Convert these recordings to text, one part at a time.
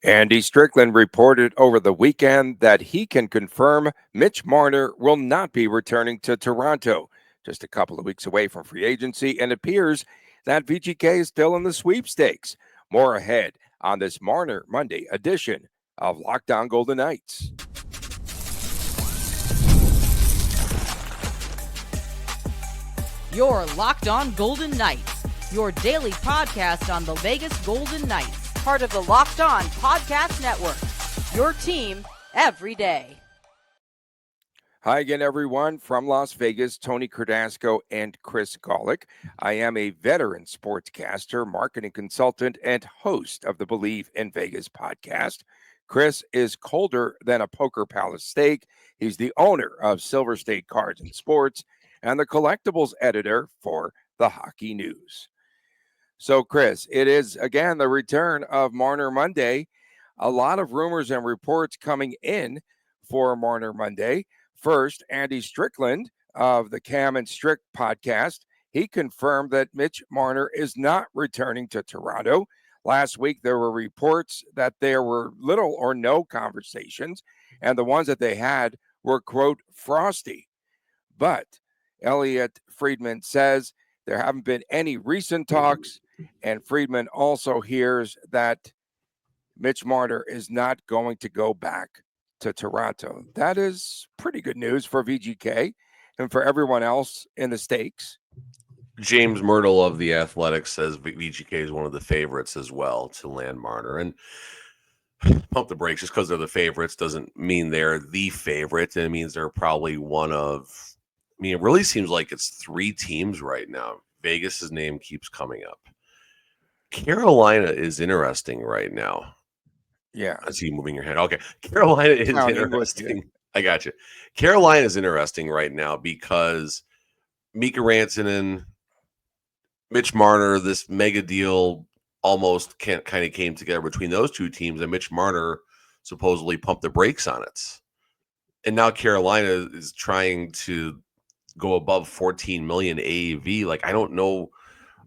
Andy Strickland reported over the weekend that he can confirm Mitch Marner will not be returning to Toronto, just a couple of weeks away from free agency, and appears that VGK is still in the sweepstakes. More ahead on this Marner Monday edition of Lockdown Golden Knights. Your Locked On Golden Knights, your daily podcast on the Vegas Golden Knights, part of the Locked On Podcast Network, your team every day. Hi again, everyone, from Las Vegas, Tony Cardasco and Chris Golick. I am a veteran sportscaster, marketing consultant, and host of the Believe in Vegas podcast. Chris is colder than a Poker Palace steak. He's the owner of Silver State Cards and Sports and the collectibles editor for the Hockey News. So, Chris, it is, again, the return of Marner Monday. A lot of rumors and reports coming in for Marner Monday. First, Andy Strickland of the Cam and Strick podcast, he confirmed that Mitch Marner is not returning to Toronto. Last week, there were reports that there were little or no conversations, and the ones that they had were, quote, frosty. But Elliot Friedman says there haven't been any recent talks, and Friedman also hears that Mitch Marner is not going to go back to Toronto. That is pretty good news for VGK and for everyone else in the stakes. James Myrtle of The Athletic says VGK is one of the favorites as well to land Marner. And pump the brakes, just because they're the favorites doesn't mean they're the favorite. It means they're probably one of, it really seems like it's three teams right now. Vegas's name keeps coming up. Carolina is interesting right now. Yeah. I see you moving your head. Okay. Carolina is interesting. I got you. Carolina is interesting right now because Mika Rantanen, Mitch Marner, this mega deal almost kind of came together between those two teams, and Mitch Marner supposedly pumped the brakes on it. And now Carolina is trying to go above 14 million AAV. Like, I don't know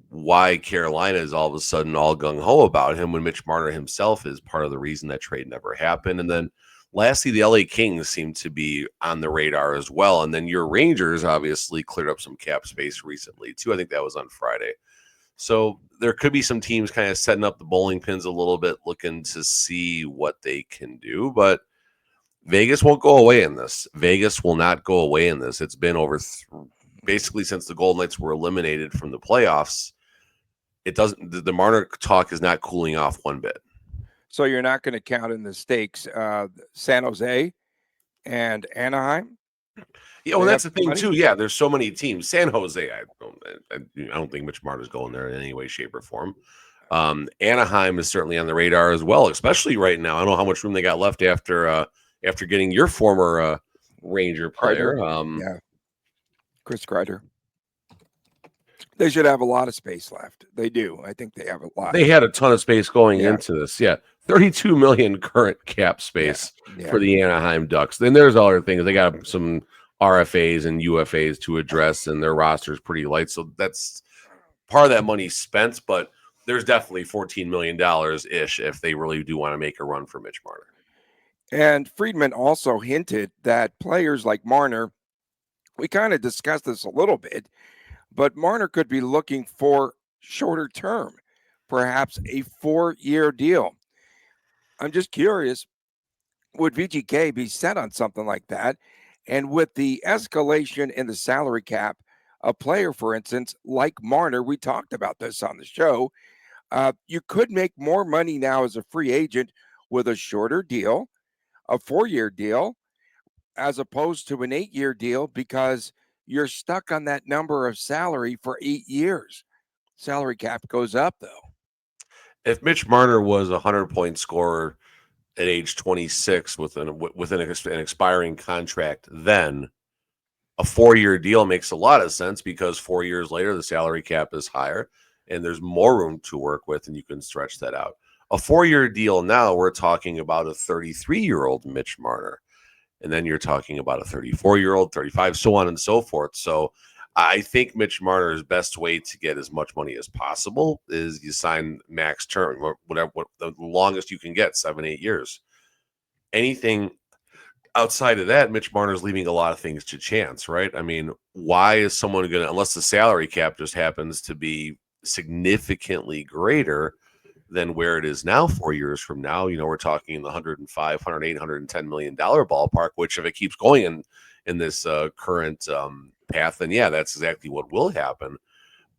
why Carolina is all of a sudden all gung-ho about him when Mitch Marner himself is part of the reason that trade never happened. And then lastly, the LA Kings seem to be on the radar as well. And then your Rangers obviously cleared up some cap space recently too. I think that was on Friday. So there could be some teams kind of setting up the bowling pins a little bit, looking to see what they can do. But Vegas won't go away in this. Vegas will not go away in this. It's been over basically since the Golden Knights were eliminated from the playoffs. It doesn't. The Marner talk is not cooling off one bit. So you're not going to count in the stakes San Jose and Anaheim? Yeah, well, that's the thing too. Yeah, there's so many teams. San Jose, I don't think Mitch Marner's going there in any way, shape, or form. Anaheim is certainly on the radar as well, especially right now. I don't know how much room they got left after getting your former Ranger player. Yeah, Chris Kreider. They should have a lot of space left. They do. I think they have a lot. They had a ton of space going into this. Yeah, 32 million current cap space for the Anaheim Ducks. Then there's other things. They got some RFAs and UFAs to address, and their roster is pretty light. So that's part of that money spent, but there's definitely $14 million ish if they really do want to make a run for Mitch Marner. And Friedman also hinted that players like Marner, we kind of discussed this a little bit, but Marner could be looking for shorter term, perhaps a 4-year deal. I'm just curious, would VGK be set on something like that? And with the escalation in the salary cap, a player, for instance, like Marner, we talked about this on the show, you could make more money now as a free agent with a shorter deal, a 4-year deal, as opposed to an 8-year deal, because you're stuck on that number of salary for 8 years. Salary cap goes up, though. If Mitch Marner was a 100-point scorer at age 26 with an expiring contract, then a 4-year deal makes a lot of sense, because 4 years later, the salary cap is higher and there's more room to work with, and you can stretch that out. A 4-year deal now, we're talking about a 33-year-old Mitch Marner. And then you're talking about a 34-year-old, 35, so on and so forth. So I think Mitch Marner's best way to get as much money as possible is you sign max term, whatever, the longest you can get, 7-8 years. Anything outside of that, Mitch Marner's leaving a lot of things to chance, right? I mean, why is someone going to, unless the salary cap just happens to be significantly greater than where it is now 4 years from now, we're talking in the 105, 108, $110 million ballpark, which if it keeps going in this current path, then yeah, that's exactly what will happen.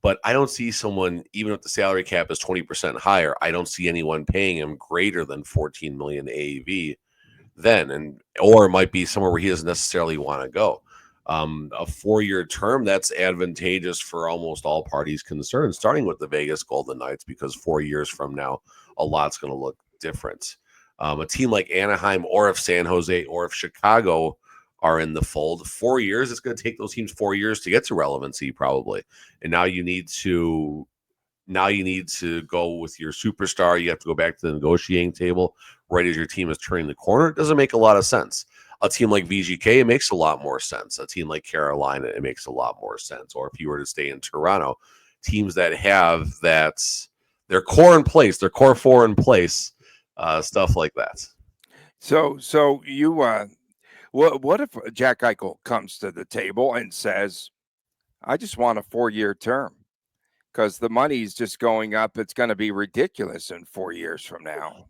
But I don't see someone, even if the salary cap is 20% higher, I don't see anyone paying him greater than 14 million AAV then, or it might be somewhere where he doesn't necessarily want to go. A 4-year term, that's advantageous for almost all parties concerned, starting with the Vegas Golden Knights, because 4 years from now, a lot's going to look different. A team like Anaheim, or if San Jose, or if Chicago are in the fold, 4 years, it's going to take those teams 4 years to get to relevancy, probably. And now you need to go with your superstar. You have to go back to the negotiating table right as your team is turning the corner. It doesn't make a lot of sense. A team like VGK, it makes a lot more sense. A team like Carolina, it makes a lot more sense. Or if you were to stay in Toronto, teams that have their core in place, their core four in place, stuff like that. So you, what if Jack Eichel comes to the table and says, "I just want a 4-year term"? Because the money's just going up. It's going to be ridiculous in 4 years from now.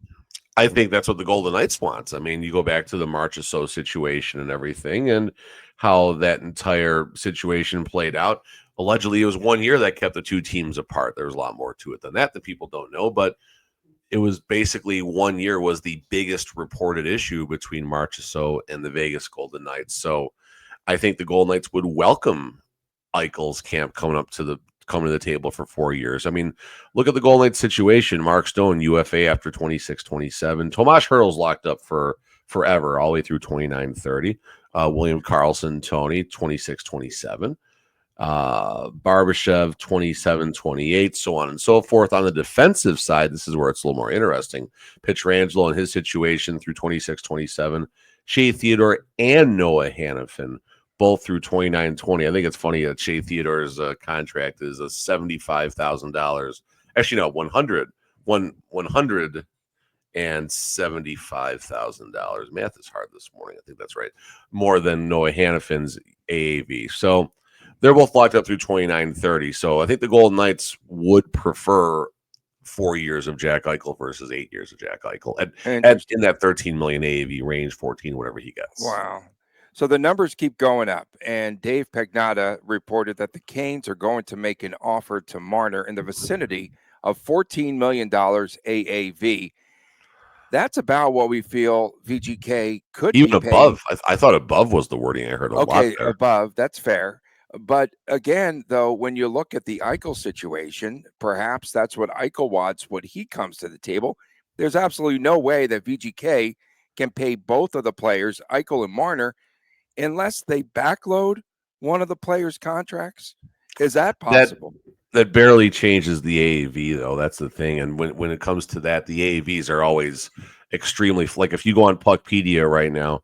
I think that's what the Golden Knights want. I mean, you go back to the Marchessault situation and everything and how that entire situation played out. Allegedly, it was 1 year that kept the two teams apart. There's a lot more to it than that people don't know, but it was basically 1 year was the biggest reported issue between Marchessault and the Vegas Golden Knights. So I think the Golden Knights would welcome Eichel's camp coming to the table for 4 years. I mean, look at the Golden Knights situation. Mark Stone, UFA after 26-27. Tomas Hertl's locked up for forever, all the way through 29-30. William Karlsson, Tony, 26-27. Barbashev, 27-28, so on and so forth. On the defensive side, this is where it's a little more interesting. Pietrangelo and his situation through 26-27. Shea Theodore and Noah Hannafin, both through 29-20. I think it's funny that Shea Theodore's contract is $75,000. Actually, no, $175,000. Math is hard this morning. I think that's right. More than Noah Hannafin's AAV. So they're both locked up through 29-30. So I think the Golden Knights would prefer 4 years of Jack Eichel versus 8 years of Jack Eichel in that 13 million AAV range, 14, whatever he gets. Wow. So the numbers keep going up, and Dave Pagnotta reported that the Canes are going to make an offer to Marner in the vicinity of $14 million AAV. That's about what we feel VGK could even be above. I thought above was the wording I heard a lot there. Okay, above, that's fair. But again, though, when you look at the Eichel situation, perhaps that's what Eichel wants when he comes to the table. There's absolutely no way that VGK can pay both of the players, Eichel and Marner, unless they backload one of the players' contracts. Is that possible? That barely changes the AAV, though. That's the thing. And when it comes to that, the AAVs are always extremely, like if you go on Puckpedia right now,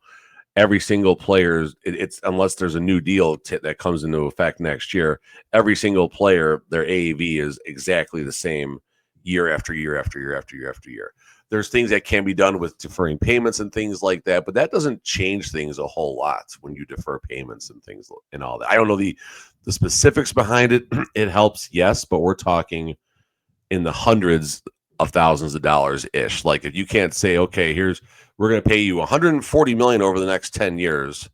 every single player, it's unless there's a new deal that comes into effect next year, every single player, their AAV is exactly the same year after year after year after year after year. There's things that can be done with deferring payments and things like that, but that doesn't change things a whole lot when you defer payments and things and all that. I don't know the specifics behind it. It helps, yes, but we're talking in the hundreds of thousands of dollars ish. Like if you can't say, okay, we're going to pay you $140 million over the next 10 years,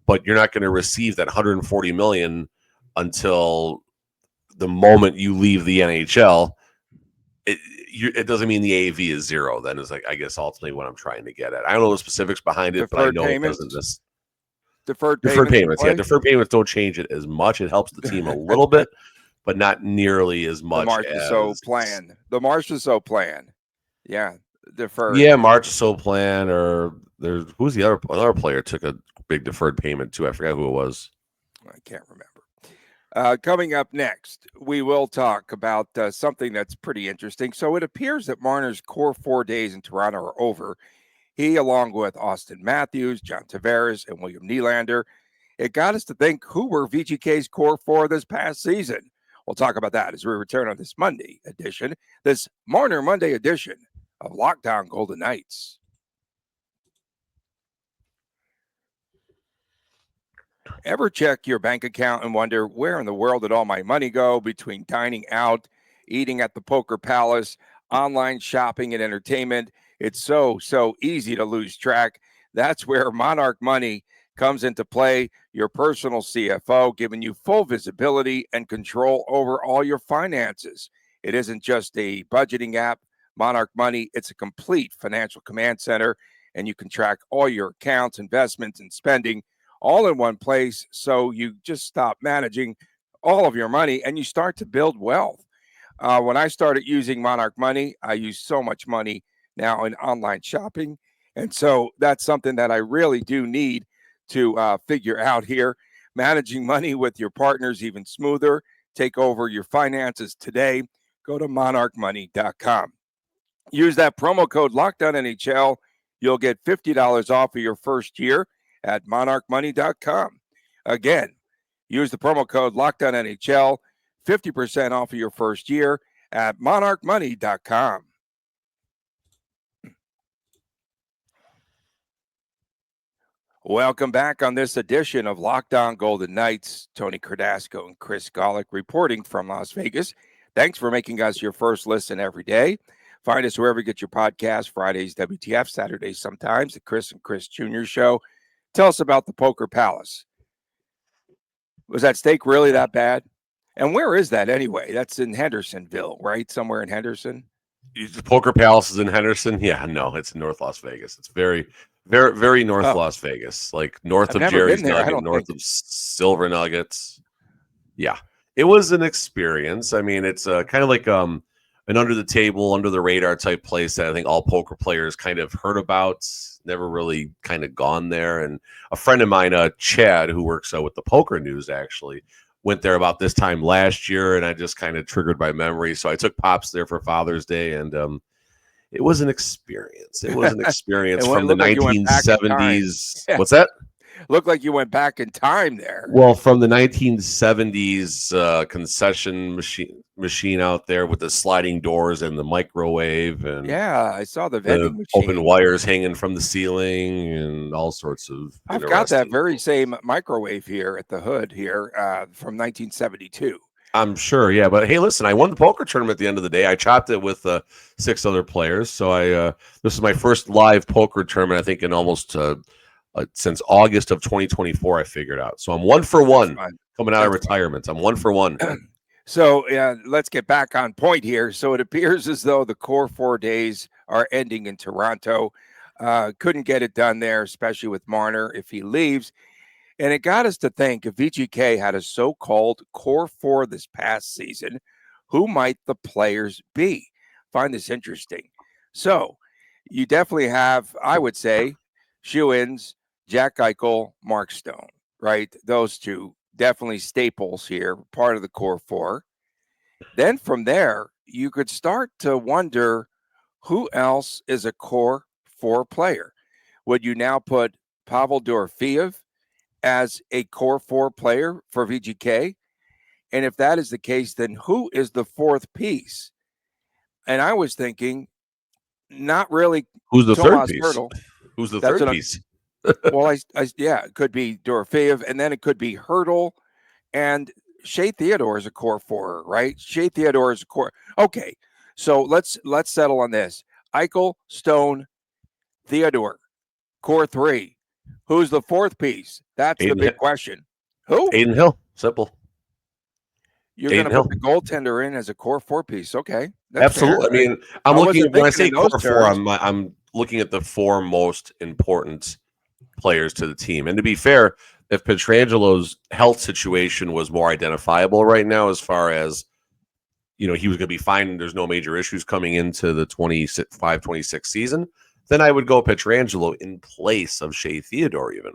but you're not going to receive that $140 million until the moment you leave the NHL. It doesn't mean the AAV is zero. Then is like, I guess ultimately what I'm trying to get at. I don't know the specifics behind it, but I know it doesn't. Deferred payments. Yeah, deferred payments don't change it as much. It helps the team a little bit, but not nearly as much. The Marchessault plan. Yeah, deferred. Yeah, Marchessault plan. Or who's the other player took a big deferred payment too? I forgot who it was. I can't remember. Coming up next, we will talk about something that's pretty interesting. So it appears that Marner's core 4 days in Toronto are over. He, along with Austin Matthews, John Tavares, and William Nylander, it got us to think, who were VGK's core four this past season? We'll talk about that as we return on this Monday edition, this Marner Monday edition of Lockdown Golden Knights. Ever check your bank account and wonder, where in the world did all my money go between dining out, eating at the Poker Palace, online shopping and entertainment? It's so easy to lose track. That's where Monarch Money comes into play, your personal CFO, giving you full visibility and control over all your finances. It isn't just a budgeting app, Monarch Money. It's a complete financial command center, and you can track all your accounts, investments, and spending all in one place. So you just stop managing all of your money and you start to build wealth. When I started using Monarch Money, I use so much money now in online shopping. And so that's something that I really do need to figure out here. Managing money with your partners even smoother. Take over your finances today. Go to monarchmoney.com. Use that promo code LOCKDOWNNHL. You'll get $50 off of your first year at monarchmoney.com. Again, use the promo code LOCKDOWNNHL. 50% off of your first year at monarchmoney.com. Welcome back on this edition of Lockdown Golden Knights. Tony Cardasco and Chris Golick reporting from Las Vegas. Thanks for making us your first listen every day. Find us wherever you get your podcast. Fridays, WTF. Saturdays, sometimes the Chris and Chris Jr. Show. Tell us about the Poker Palace. Was that steak really that bad? And where is that anyway? That's in Hendersonville, right? Somewhere in Henderson. The Poker Palace is in Henderson. Yeah, no, it's in North Las Vegas. It's very, very, very North Las Vegas, like north of Jerry's Nugget, north of Silver Nuggets. Yeah, it was an experience. I mean, it's kind of like an under the table, under the radar type place that I think all poker players kind of heard about. Never really kind of gone there. And a friend of mine, Chad, who works with the Poker News, actually went there about this time last year, and I just kind of triggered my memory. So I took Pops there for Father's Day, and it was an experience. It was an experience from the 1970s. Yeah. What's that? Looked like you went back in time there. Well, from the 1970s concession machine out there with the sliding doors and the microwave, and yeah, I saw the vending machine. Open wires hanging from the ceiling and all sorts of. I've got that very same microwave here at the hood here from 1972. I'm sure, yeah. But hey, listen, I won the poker tournament at the end of the day. I chopped it with 6 other players. So this is my first live poker tournament, I think, in almost since August of 2024. I figured out. So I'm 1 for 1 coming out of retirement. I'm 1 for 1. So let's get back on point here. So it appears as though the core 4 days are ending in Toronto. Couldn't get it done there, especially with Marner if he leaves. And it got us to think, if VGK had a so-called core 4 this past season, who might the players be? Find this interesting. So you definitely have, I would say, shoe-ins, Jack Eichel, Mark Stone, right? Those two definitely staples here, part of the core 4. Then from there, you could start to wonder who else is a core 4 player. Would you now put Pavel Dorofeev as a core 4 player for VGK? And if that is the case, then who is the 4th piece? And I was thinking, not really. Who's the Tomas 3rd piece? Hertl. Who's the 3rd piece? Well, yeah, it could be Dorofeev, and then it could be Hertl, and Shea Theodore is a core 4, right? Shea Theodore is a core. Okay, so let's settle on this: Eichel, Stone, Theodore, core 3. Who's the 4th piece? That's the big question. Who? Aiden Hill. Simple. You're going to put the goaltender in as a core 4 piece. Okay. Absolutely. Fair. I mean, I'm looking, when I say core 4, I'm looking at the 4 most important players to the team. And to be fair, if Pietrangelo's health situation was more identifiable right now, as far as, he was going to be fine and there's no major issues coming into the 25-26 season, then I would go Pietrangelo in place of Shea Theodore even.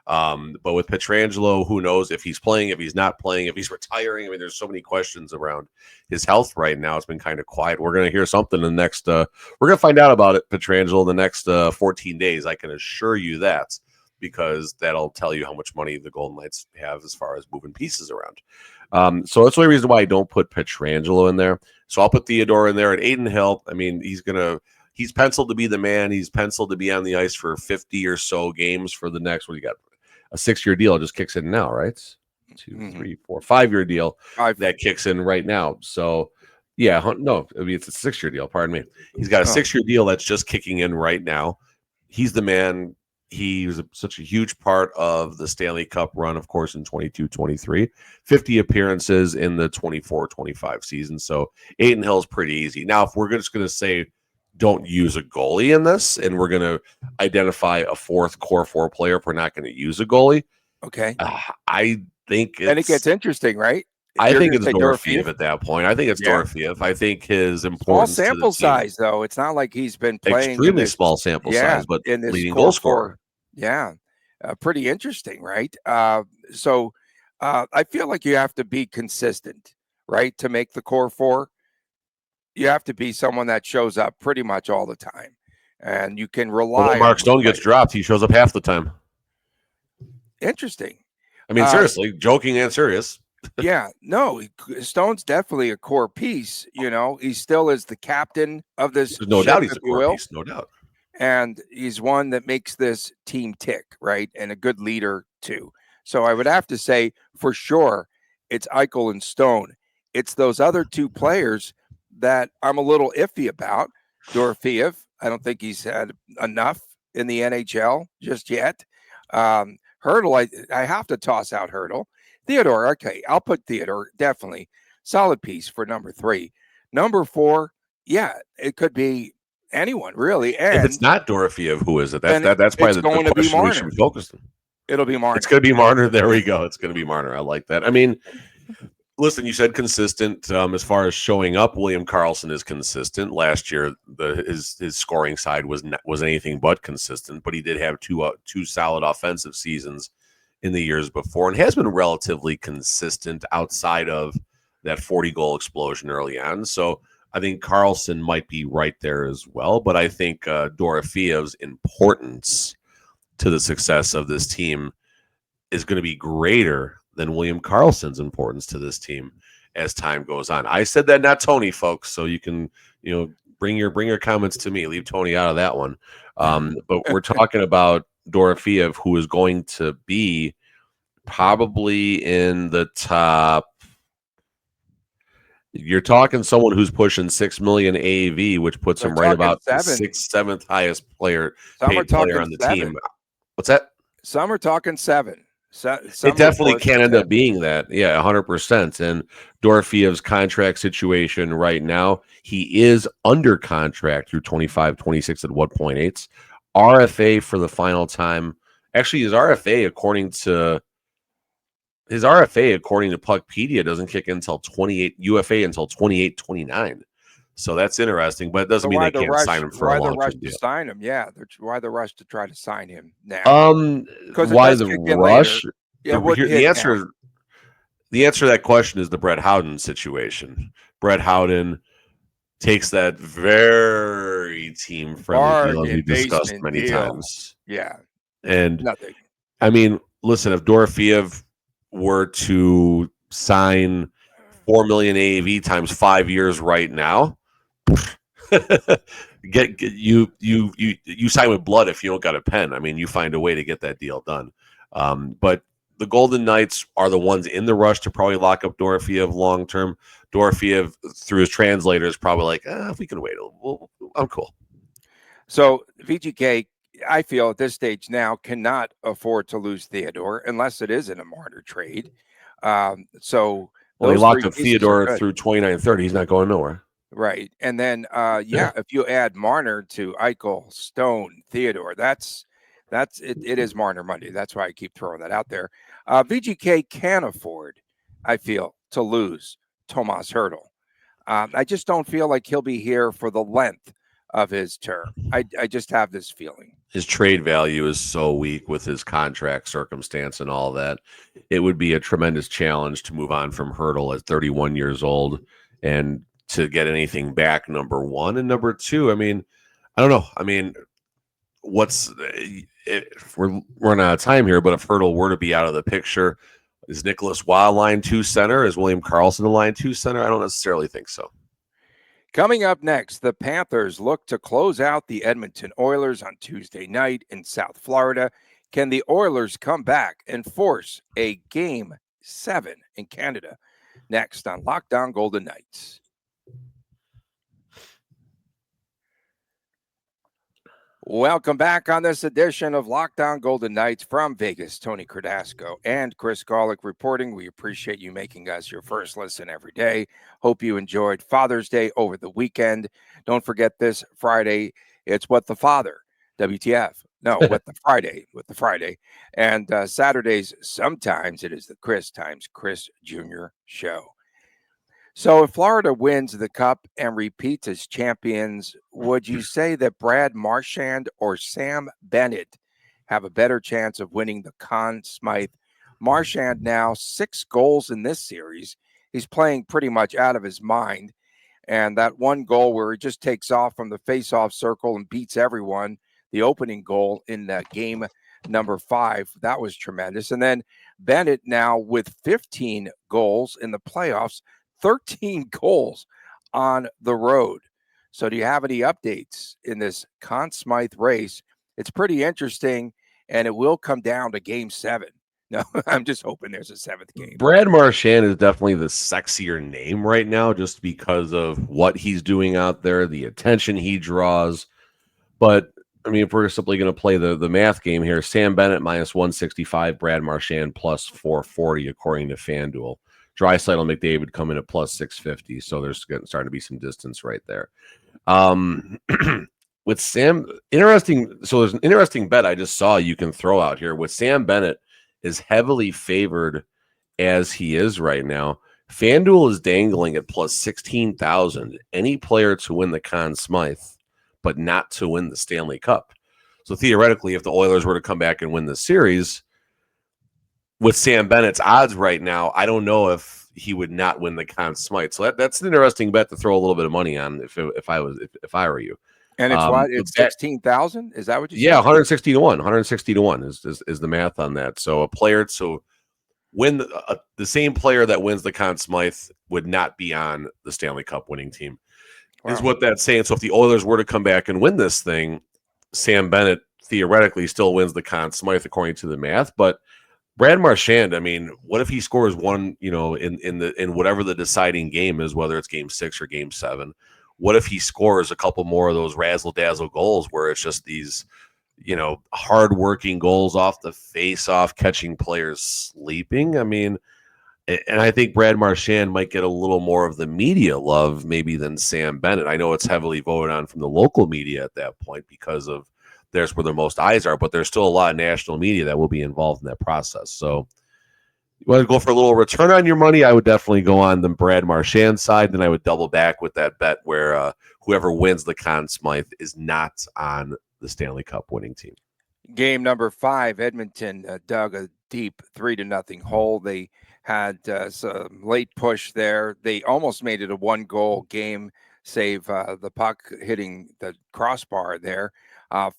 But with Pietrangelo, who knows if he's playing, if he's not playing, if he's retiring. I mean, there's so many questions around his health right now. It's been kind of quiet. We're going to hear something in the next we're going to find out about it, Pietrangelo, in the next 14 days. I can assure you that. because that'll tell you how much money the Golden Knights have as far as moving pieces around. So that's the only reason why I don't put Pietrangelo in there. So I'll put Theodore in there. And Adin Hill, I mean, he's penciled to be the man. He's penciled to be on the ice for 50 or so games for the next, what do you got? A 6-year deal just kicks in now, right? 2, 3, 4, 5-year deal that kicks in right now. So yeah, no, I mean, it's a 6-year deal. Pardon me. He's got a 6-year deal that's just kicking in right now. He's the man. He was such a huge part of the Stanley Cup run, of course, in 22-23, 50 appearances in the 24-25 season. So Adin Hill is pretty easy. Now, if we're just going to say don't use a goalie in this, and we're going to identify a fourth core 4 player if we're not going to use a goalie, okay, I think and it gets interesting, right? I think it's Dorofeev at that point. I think it's Dorofeev. I think his importance. Small sample size, though. It's not like he's been playing extremely small sample size, but in this leading goal scorer. Yeah, pretty interesting, right? So I feel like you have to be consistent, right, to make the core 4. You have to be someone that shows up pretty much all the time, and you can rely. When Mark Stone gets dropped, he shows up half the time. Interesting. I mean, seriously, joking and serious. Yeah, no, Stone's definitely a core piece. You know, he still is the captain of this. There's no doubt he's a core piece, no doubt. And he's one that makes this team tick, right? And a good leader too. So I would have to say for sure it's Eichel and Stone. It's those other 2 players that I'm a little iffy about. Dorofeev, I don't think he's had enough in the NHL just yet. Hurdle, I have to toss out Hurdle. Theodore, okay, I'll put Theodore, definitely. Solid piece for number 3. Number 4, yeah, it could be anyone, really. And if it's not Dorofeev, who is it? That's probably the question we should be focused on. It'll be Marner. It's going to be Marner. There we go. It's going to be Marner. I like that. I mean, listen, you said consistent. As far as showing up, William Karlsson is consistent. Last year, his scoring side was anything but consistent, but he did have two solid offensive seasons in the years before, and has been relatively consistent outside of that 40-goal explosion early on. So I think Karlsson might be right there as well, but I think Dorofeev's importance to the success of this team is going to be greater than William Karlsson's importance to this team as time goes on. I said that, not Tony, folks, so you can bring your comments to me. Leave Tony out of that one. But we're talking about Dorofeev, who is going to be probably in the top. You're talking someone who's pushing $6 million AAV, which puts him right about the 6th, 7th highest paid player on the team. What's that? Some are talking 7. It definitely can end up being that. Yeah, 100%. And Dorofeev's contract situation right now, he is under contract through 25-26 at 1.8. RFA for the final time. Actually, his RFA, according to Puckpedia, doesn't kick in until 28 UFA until 28-29. So that's interesting, but it doesn't mean they can't sign him for a long-term deal. Sign him, yeah. Why the rush to try to sign him now? Why the rush? Yeah, the answer to that question is the Brett Howden situation. Brett Howden takes that very team-friendly deal we discussed many times. Yeah, and nothing. I mean, listen, if Dorofeev were to sign $4 million AAV times 5 years right now, you sign with blood if you don't got a pen. I mean, you find a way to get that deal done. But the Golden Knights are the ones in the rush to probably lock up Dorofeev long term. Dorofeev, through his translator, is probably like, if we can wait, I'm cool. So VGK, I feel at this stage now, cannot afford to lose Theodore unless it is in a Marner trade. So he locked up Theodore through 29-30. He's not going nowhere. Right. And then, if you add Marner to Eichel, Stone, Theodore, that's it. It is Marner Monday. That's why I keep throwing that out there. VGK can afford, I feel, to lose Tomas Hurdle. I just don't feel like he'll be here for the length of his term. I just have this feeling. His trade value is so weak with his contract circumstance and all that. It would be a tremendous challenge to move on from Hurdle at 31 years old and to get anything back, number one. And number two, I mean, I don't know. I mean, we're running out of time here, but if Hurdle were to be out of the picture, is Nicholas Waugh line 2 center? Is William Karlsson the line 2 center? I don't necessarily think so. Coming up next, the Panthers look to close out the Edmonton Oilers on Tuesday night in South Florida. Can the Oilers come back and force a Game 7 in Canada? Next on Locked On Golden Knights. Welcome back on this edition of Locked On Golden Knights from Vegas. Tony Cardasco and Chris Golick reporting. We appreciate you making us your first listen every day. Hope you enjoyed Father's Day over the weekend. Don't forget this Friday, it's What the Father, WTF. No, What the Friday. And Saturdays, sometimes it is the Chris times Chris Jr. show. So if Florida wins the Cup and repeats as champions, would you say that Brad Marchand or Sam Bennett have a better chance of winning the Conn Smythe? Marchand now 6 goals in this series. He's playing pretty much out of his mind. And that one goal where he just takes off from the face-off circle and beats everyone, the opening goal in game number 5, that was tremendous. And then Bennett now with 15 goals in the playoffs, 13 goals on the road. So do you have any updates in this Conn Smythe race? It's pretty interesting, and it will come down to Game 7. No, I'm just hoping there's a 7th game. Brad Marchand is definitely the sexier name right now just because of what he's doing out there, the attention he draws. But, I mean, if we're simply going to play the math game here, Sam Bennett minus 165, Brad Marchand plus 440 according to FanDuel. Draisaitl and McDavid come in at plus 650, so there's starting to be some distance right there. With Sam, interesting. So there's an interesting bet I just saw you can throw out here. With Sam Bennett is heavily favored as he is right now. FanDuel is dangling at plus 16,000. Any player to win the Conn Smythe, but not to win the Stanley Cup. So theoretically, if the Oilers were to come back and win the series, with Sam Bennett's odds right now, I don't know if he would not win the Conn Smythe. So that's an interesting bet to throw a little bit of money on if I were you. And it's what? It's 16,000? Is that what you said? Yeah, 160 to 1. 160 to 1 is the math on that. So a player to win the same player that wins the Conn Smythe would not be on the Stanley Cup winning team. Wow. Is what that's saying. So if the Oilers were to come back and win this thing, Sam Bennett theoretically still wins the Conn Smythe according to the math, but Brad Marchand, I mean, what if he scores one, in whatever the deciding game is, whether it's Game 6 or Game 7? What if he scores a couple more of those razzle-dazzle goals where it's just these, hard-working goals off the face-off, catching players sleeping? I mean, and I think Brad Marchand might get a little more of the media love maybe than Sam Bennett. I know it's heavily voted on from the local media at that point because of there's where the most eyes are, but there's still a lot of national media that will be involved in that process. So you want to go for a little return on your money, I would definitely go on the Brad Marchand side. Then I would double back with that bet where whoever wins the Conn Smythe is not on the Stanley Cup winning team. Game number 5, Edmonton dug a deep 3-0 hole. They had some late push there. They almost made it a 1-goal game, save the puck hitting the crossbar there.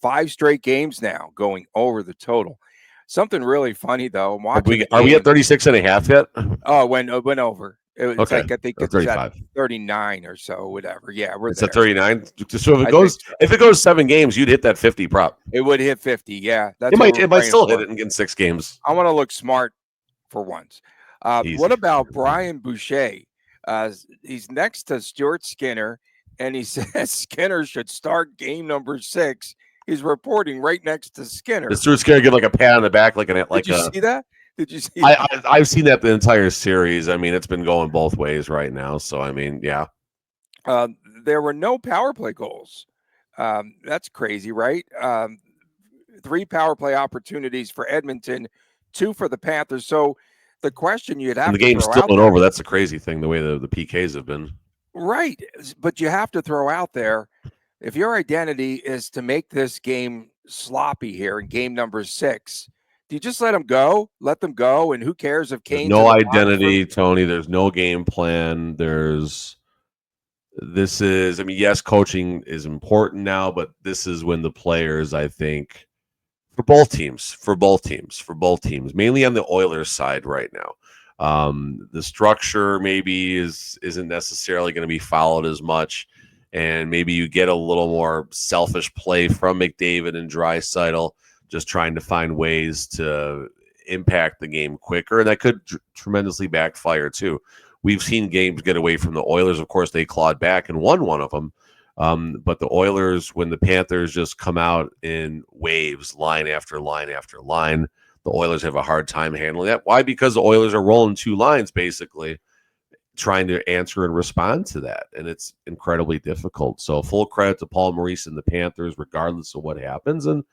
5 straight games now going over the total. Something really funny though. Are we at 36.5 yet? Oh, it went over. It's okay. Like I think it's 35. 39 or so, whatever. Yeah, it's at 39. So if it goes 7 games, you'd hit that 50 prop. It would hit 50. Yeah, it might still hit it in 6 games. I want to look smart for once. What about Brian Boucher? He's next to Stuart Skinner. And he says Skinner should start game number 6. He's reporting right next to Skinner. Does Stuart Skinner give like a pat on the back, Did you see that? Did you see? I've seen that the entire series. I mean, it's been going both ways right now. So I mean, yeah. There were no power play goals. That's crazy, right? 3 power play opportunities for Edmonton, 2 for the Panthers. So the question you'd have the game's still went over. That's the crazy thing. The way the PKs have been. Right. But you have to throw out there, if your identity is to make this game sloppy here in game number 6, do you just let them go? Let them go, and who cares if Kane's no identity, Tony. There's no game plan. Yes, coaching is important now, but this is when the players, I think, For both teams, mainly on the Oilers side right now. The structure maybe isn't necessarily going to be followed as much, and maybe you get a little more selfish play from McDavid and Draisaitl, just trying to find ways to impact the game quicker, and that could tremendously backfire too. We've seen games get away from the Oilers. Of course, they clawed back and won one of them. But the Oilers, when the Panthers just come out in waves, line after line after line, the Oilers have a hard time handling that. Why? Because the Oilers are rolling two lines, basically, trying to answer and respond to that. And it's incredibly difficult. So full credit to Paul Maurice and the Panthers, regardless of what happens. And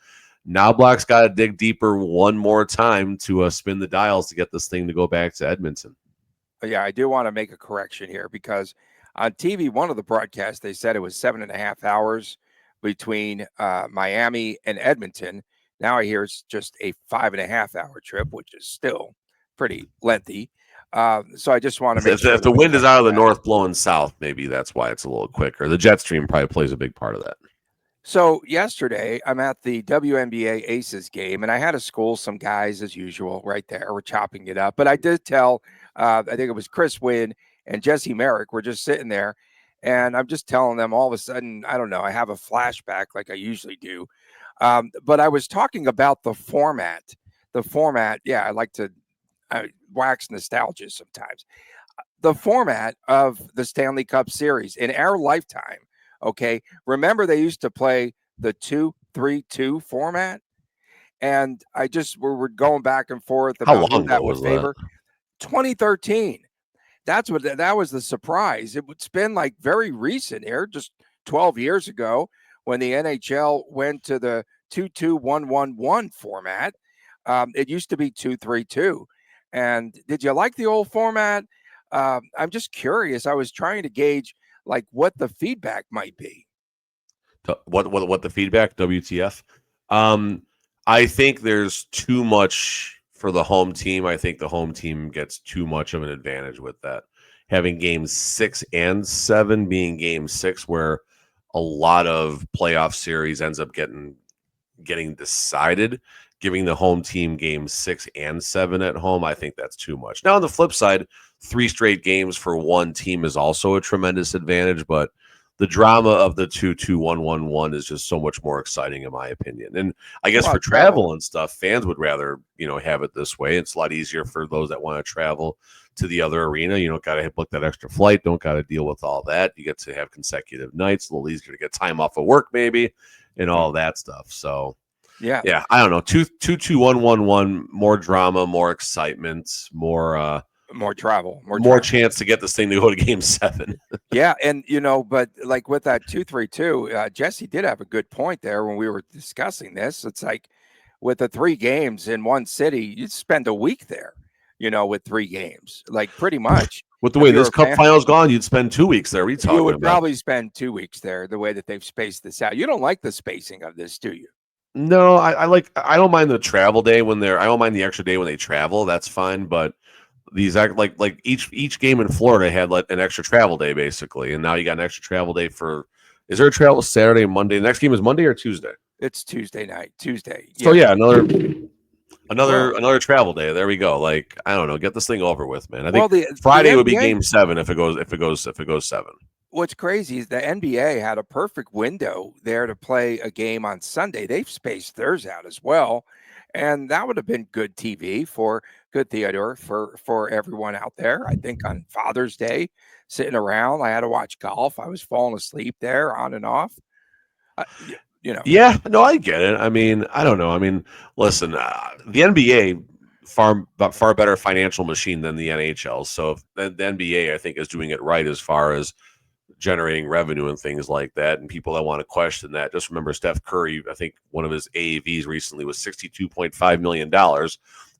now Knoblauch's got to dig deeper one more time to spin the dials to get this thing to go back to Edmonton. Yeah, I do want to make a correction here, because on TV, one of the broadcasts, they said it was 7.5 hours between Miami and Edmonton. Now I hear it's just a 5.5 hour trip, which is still pretty lengthy. So I just want to make sure if the wind is out of the north blowing south, maybe that's why it's a little quicker. The jet stream probably plays a big part of that. So yesterday, I'm at the WNBA Aces game, and I had to school some guys as usual right there. We're chopping it up. But I did tell, I think it was Chris Wynn and Jesse Merrick were just sitting there, and I'm just telling them all of a sudden, I don't know, I have a flashback like I usually do. But I was talking about the format. The format, yeah, I like to wax nostalgia sometimes. The format of the Stanley Cup series in our lifetime. Okay, remember they used to play the 2-3-2 format, and we're going back and forth about how long who that was would favor. 2013. That was the surprise. It's been like very recent here, just 12 years ago, when the NHL went to the 2-2-1-1-1 format. It used to be 2-3-2. And did you like the old format? I'm just curious. I was trying to gauge like what the feedback might be. What the feedback? WTF? I think there's too much for the home team. I think the home team gets too much of an advantage with that. Having games 6 and 7 being game 6, where a lot of playoff series ends up getting decided, giving the home team games 6 and 7 at home, I think that's too much. Now, on the flip side, 3 straight games for one team is also a tremendous advantage, but the drama of the 2-2-1-1-1 is just so much more exciting, in my opinion. And I guess for travel and stuff, fans would rather, have it this way. It's a lot easier for those that want to travel to the other arena. You don't got to book that extra flight. Don't got to deal with all that. You get to have consecutive nights, a little easier to get time off of work, maybe, and all that stuff. So, yeah, I don't know. 2-2-1-1-1, more drama, more excitement, more travel, more chance to get this thing to go to game 7. Yeah. And, but like with that 2-3-2, Jesse did have a good point there when we were discussing this. It's like with the 3 games in one city, you'd spend a week there, with 3 games, like pretty much. With the way this cup final's gone, you'd spend 2 weeks there. You would probably spend 2 weeks there, the way that they've spaced this out. You don't like the spacing of this, do you? No, I don't mind the travel day I don't mind the extra day when they travel. That's fine. But these like each game in Florida had like an extra travel day basically, and now you got an extra travel day for. Is there a travel Saturday and Monday? The next game is Monday or Tuesday? It's Tuesday night. Tuesday. So yeah, another travel day. There we go. Like, I don't know, get this thing over with, man. I think Friday would be game 7 if it goes 7. What's crazy is the NBA had a perfect window there to play a game on Sunday. They've spaced theirs out as well. And that would have been good TV for good theater for everyone out there. I think on Father's Day, sitting around, I had to watch golf. I was falling asleep there on and off. Yeah, no, I get it. I mean, I don't know. I mean, listen, the NBA far better financial machine than the NHL. So the NBA, I think, is doing it right as far as generating revenue and things like that. And people that want to question that, just remember Steph Curry, I think one of his AAVs recently was $62.5 million,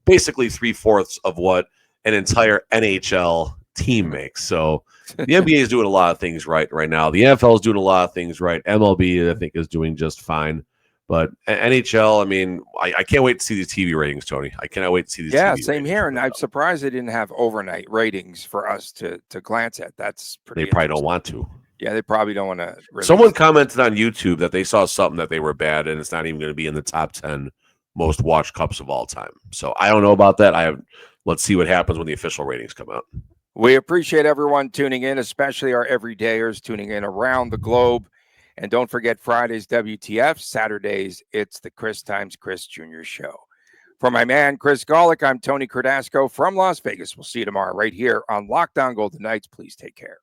basically 3/4 of what an entire NHL team makes. So the NBA is doing a lot of things right now. The NFL is doing a lot of things right. MLB, I think, is doing just fine. But NHL, I mean, I can't wait to see these TV ratings, Tony. I cannot wait to see these. Yeah, TV same here. And I'm surprised they didn't have overnight ratings for us to glance at. That's pretty. They probably don't want to. Yeah, they probably don't want to. Someone commented on YouTube that they saw something that they were bad, and it's not even going to be in the top 10 most watched cups of all time. So I don't know about that. Let's see what happens when the official ratings come out. We appreciate everyone tuning in, especially our everydayers tuning in around the globe. And don't forget Fridays, WTF. Saturdays, it's the Chris times Chris Jr. show. For my man, Chris Golick, I'm Tony Cardasco from Las Vegas. We'll see you tomorrow right here on Locked On Golden Knights. Please take care.